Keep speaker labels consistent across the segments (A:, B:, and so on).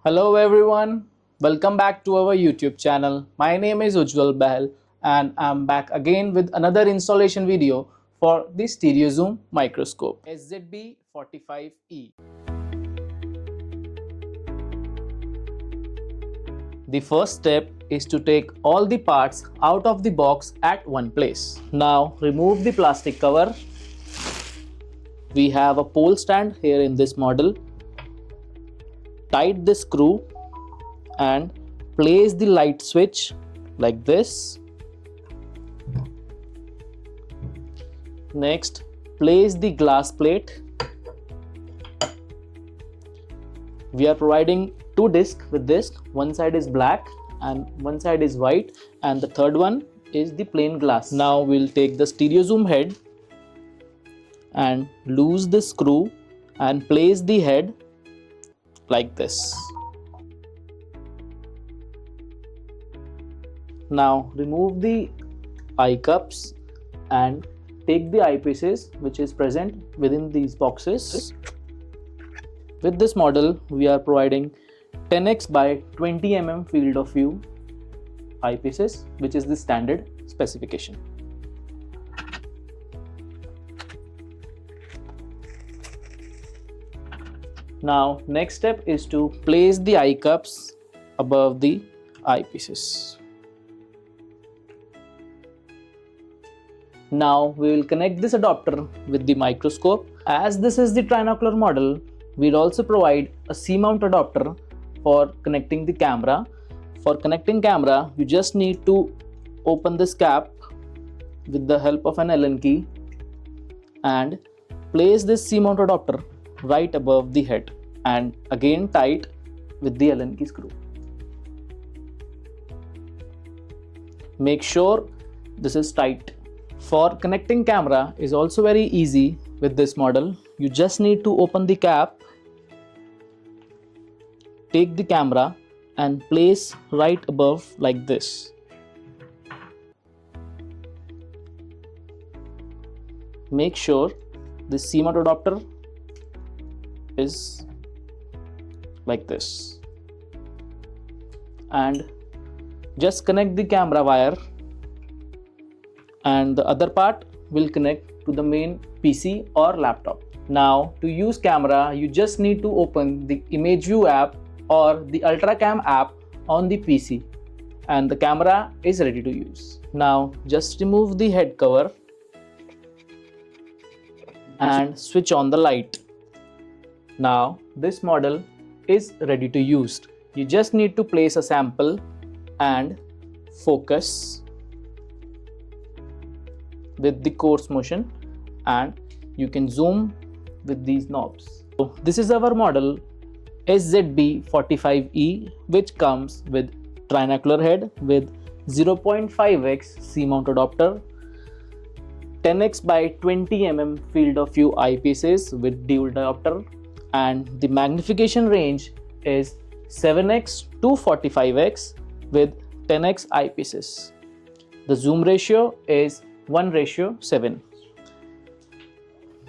A: Hello everyone, welcome back to our YouTube channel. My name is Ujjwal Bahl and I'm back again with another installation video for the Stereo Zoom Microscope SZB-45E. The first step is to take all the parts out of the box at one place. Now remove the plastic cover. We have a pole stand here in this model. Tight the screw and place the light switch like this. Next, place the glass plate. We are providing two discs with this. One side is black and one side is white, and the third one is the plain glass. Now we'll take the stereo zoom head and loose the screw and place the head like this. Now remove the eye cups and take the eyepieces which is present within these boxes. With this model we are providing 10x by 20 mm field of view eyepieces, which is the standard specification. Now next step is to place the eye cups above the eyepieces. Now we will connect this adapter with the microscope. As this is the Trinocular model, we will also provide a C-mount adapter for connecting the camera. For connecting camera, you just need to open this cap with the help of an Allen key and place this C-mount adapter right above the head and again tight with the Allen key screw. Make sure this is tight. For connecting camera is also very easy with this model. You just need to open the cap, take the camera and place right above like this. Make sure the C-mount adapter is like this, and just connect the camera wire, and the other part will connect to the main PC or laptop. Now to use camera, you just need to open the Image View app or the UltraCam app on the PC and the camera is ready to use. Now just remove the head cover and switch on the light. Now this model is ready to use. You just need to place a sample and focus with the coarse motion, and you can zoom with these knobs. So this is our model SZB-45E, which comes with Trinocular head with 0.5x C-mount adapter, 10x by 20 mm field of view eyepieces with dual diopter, and the magnification range is 7x to 45x with 10x eyepieces. The zoom ratio is 1:7.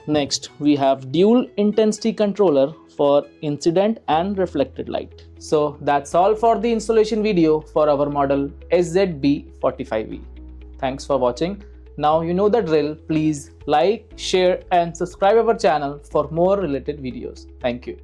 A: Next, we have dual intensity controller for incident and reflected light. So that's all for the installation video for our model SZB-45E. Thanks for watching. Now you know the drill. Please like, share and subscribe our channel for more related videos. Thank you.